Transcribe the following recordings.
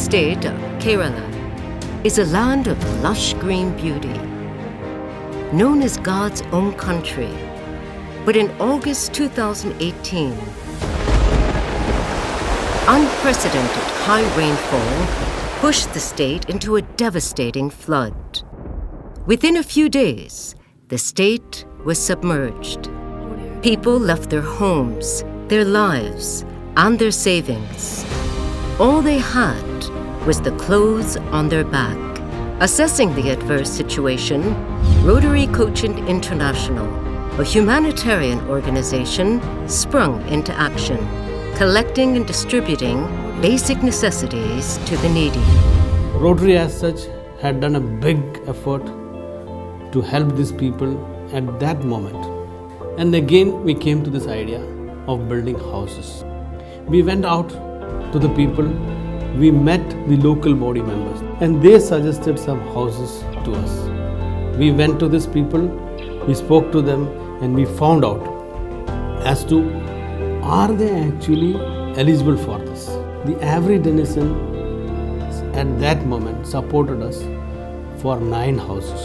state of Kerala is a land of lush green beauty, known as God's own country. But in August 2018, unprecedented high rainfall pushed the state into a devastating flood. Within a few days, the state was submerged. People left their homes, their lives, and their savings. All they had was the clothes on their back. Assessing the adverse situation, Rotary International, a humanitarian organization, sprung into action, collecting and distributing basic necessities to the needy. Rotary as such had done a big effort to help these people at that moment. And again we came to this idea of building houses. We went out to the people, we met the local body members, and they suggested some houses to us. We went to these people, we spoke to them, and we found out as to are they actually eligible for this. The Avery Dennison at that moment supported us for 9 houses.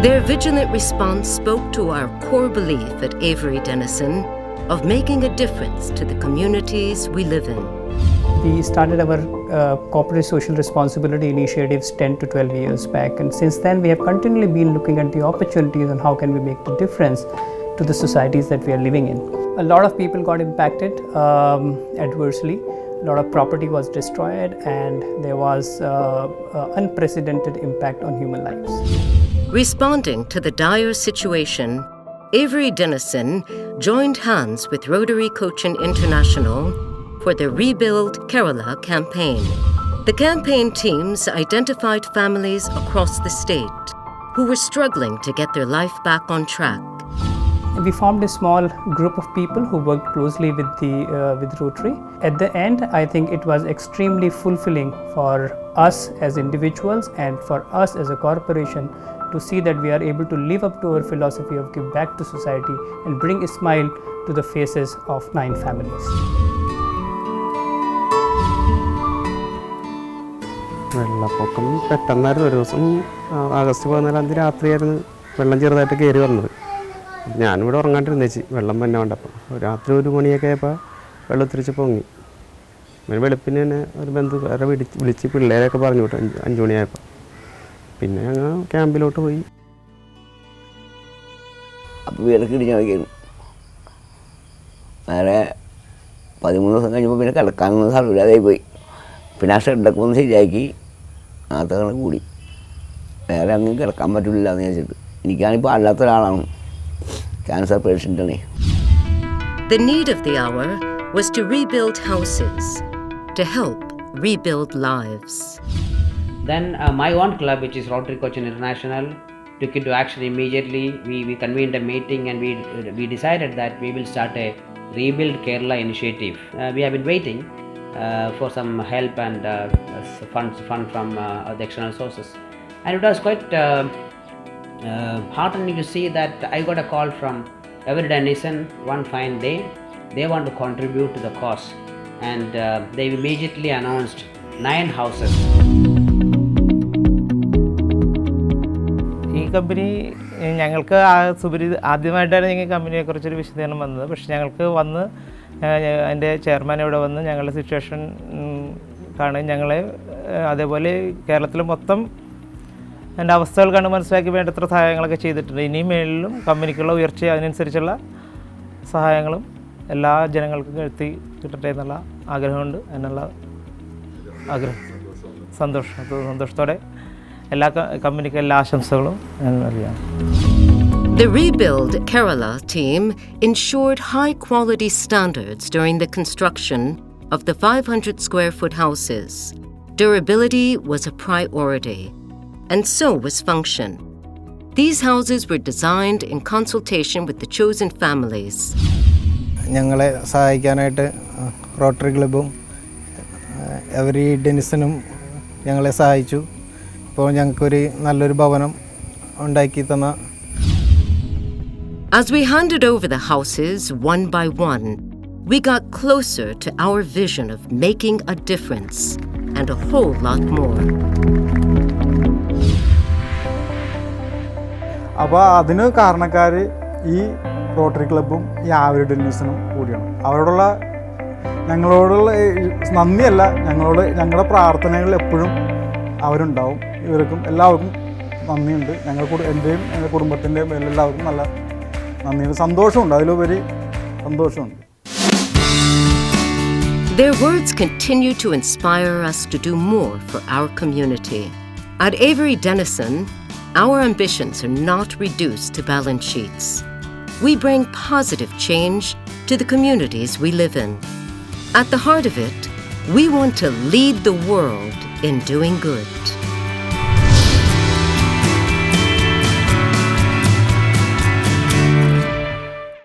Their vigilant response spoke to our core belief at Avery Dennison of making a difference to the communities we live in. We started our corporate social responsibility initiatives 10 to 12 years back, and since then we have continually been looking at the opportunities and how can we make the difference to the societies that we are living in. A lot of people got impacted adversely. A lot of property was destroyed, and there was unprecedented impact on human lives. Responding to the dire situation, Avery Dennison joined hands with Rotary International for the Rebuild Kerala campaign. The campaign teams identified families across the state who were struggling to get their life back on track. We formed a small group of people who worked closely with Rotary. At the end, I think it was extremely fulfilling for us as individuals and for us as a corporation to see that we are able to live up to our philosophy of give back to society and bring a smile to the faces of 9 families. വെള്ളപ്പൊക്കം പെട്ടെന്നായിരുന്നു. ഒരു ദിവസം August 14 രാത്രിയായിരുന്നു വെള്ളം ചെറുതായിട്ട് കയറി വന്നത്. ഞാനിവിടെ ഉറങ്ങാണ്ടിരുന്നേച്ച് വെള്ളം തന്നെ വേണ്ടപ്പോൾ രാത്രി 1 മണിയൊക്കെ ആയപ്പോൾ വെള്ളം തിരിച്ച് പൊങ്ങി. വെളുപ്പിന് തന്നെ ഒരു ബന്ധുക്കാരെ വിളിച്ച് പിള്ളേരൊക്കെ പറഞ്ഞു വിട്ടു 5 മണിയായപ്പോൾ. പിന്നെ ഞങ്ങൾ ക്യാമ്പിലോട്ട് പോയി. അപ്പോൾ വീടൊക്കെ ഇടിഞ്ഞ് നോക്കിയിരുന്നു. വേറെ 13 ദിവസം കഴിഞ്ഞപ്പോൾ പിന്നെ കിടക്കാനൊന്നും സാധിക്കാതായി പോയി. പിന്നെ ആ ഷെഡൊക്കെ ഒന്ന് ശരിയാക്കി അകത്തങ്ങനെ കൂടി. വേറെ അങ്ങ് കിടക്കാൻ പറ്റില്ല എന്ന് വെച്ചിട്ട്. എനിക്കാണിപ്പോൾ അല്ലാത്ത ഒരാളാണ്, cancer പേഷ്യൻ്റാണ്. The need of the hour was to rebuild houses, to help rebuild lives. Then my own club, which is Rotary International, took into action immediately. We convened a meeting and we decided that we will start a Rebuild Kerala initiative. We have been waiting for some help and fund from the external sources, and it was quite heartening to see that I got a call from Avery Dennison one fine day. They want to contribute to the cause, and they immediately announced 9 houses. ഈ company ഞങ്ങൾക്ക് ആദ്യമായിട്ടാണ് ഞങ്ങൾ കമ്പനിയെക്കുറിച്ചൊരു വിശദീകരണം വന്നത്. പക്ഷേ ഞങ്ങൾക്ക് വന്ന് അതിൻ്റെ ചെയർമാൻ ഇവിടെ വന്ന് ഞങ്ങളുടെ സിറ്റുവേഷൻ കാണുകയും ഞങ്ങളെ അതേപോലെ കേരളത്തിൽ മൊത്തം എൻ്റെ അവസ്ഥകൾ കണ്ട് മനസ്സിലാക്കി വേണ്ടത്ര സഹായങ്ങളൊക്കെ ചെയ്തിട്ടുണ്ട്. ഇനിയും മേളിലും കമ്പനിക്കുള്ള ഉയർച്ച അതിനനുസരിച്ചുള്ള സഹായങ്ങളും എല്ലാ ജനങ്ങൾക്കും എത്തി കിട്ടട്ടെ എന്നുള്ള ആഗ്രഹമുണ്ട്. എന്നുള്ള ആഗ്രഹം സന്തോഷത്തോടെ എല്ലാ കമ്പനിക്കും എല്ലാ ആശംസകളും ഞാൻ അറിയാം. The Rebuild Kerala team ensured high-quality standards during the construction of the 500 square foot houses. Durability was a priority, and so was function. These houses were designed in consultation with the chosen families. ഞങ്ങളെ സഹായിക്കാനായിട്ട് rotary ക്ലബ്ബും every ഡെനിസനും ഞങ്ങളെ സഹായിച്ചു. ഇപ്പോൾ ഞങ്ങൾക്കൊരു നല്ലൊരു ഭവനം ഉണ്ടാക്കി തന്ന. As we handed over the houses one by one, we got closer to our vision of making a difference and a whole lot more. അപ്പോൾ അതിന് കാരണക്കാർ ഈ റോട്ടറി ക്ലബ്ബും ഈ ആവരി ഡെന്നിസനും കൂടിയാണ്. അവരോടുള്ള ഞങ്ങളോടുള്ള നന്ദിയല്ല, ഞങ്ങളുടെ പ്രാർത്ഥനകളിൽ എപ്പോഴും അവരുണ്ടാവും. ഇവർക്കും എല്ലാവർക്കും നന്ദിയുണ്ട്. എൻ്റെയും എൻ്റെ കുടുംബത്തിൻ്റെയും എല്ലാവർക്കും നല്ല നന്ദിയുണ്ട്, സന്തോഷമുണ്ട്, അതിലുപരി സന്തോഷമുണ്ട്. Their words continue to inspire us to do more for our community. At Avery Dennison, our ambitions are not reduced to balance sheets. We bring positive change to the communities we live in. At the heart of it, we want to lead the world in doing good.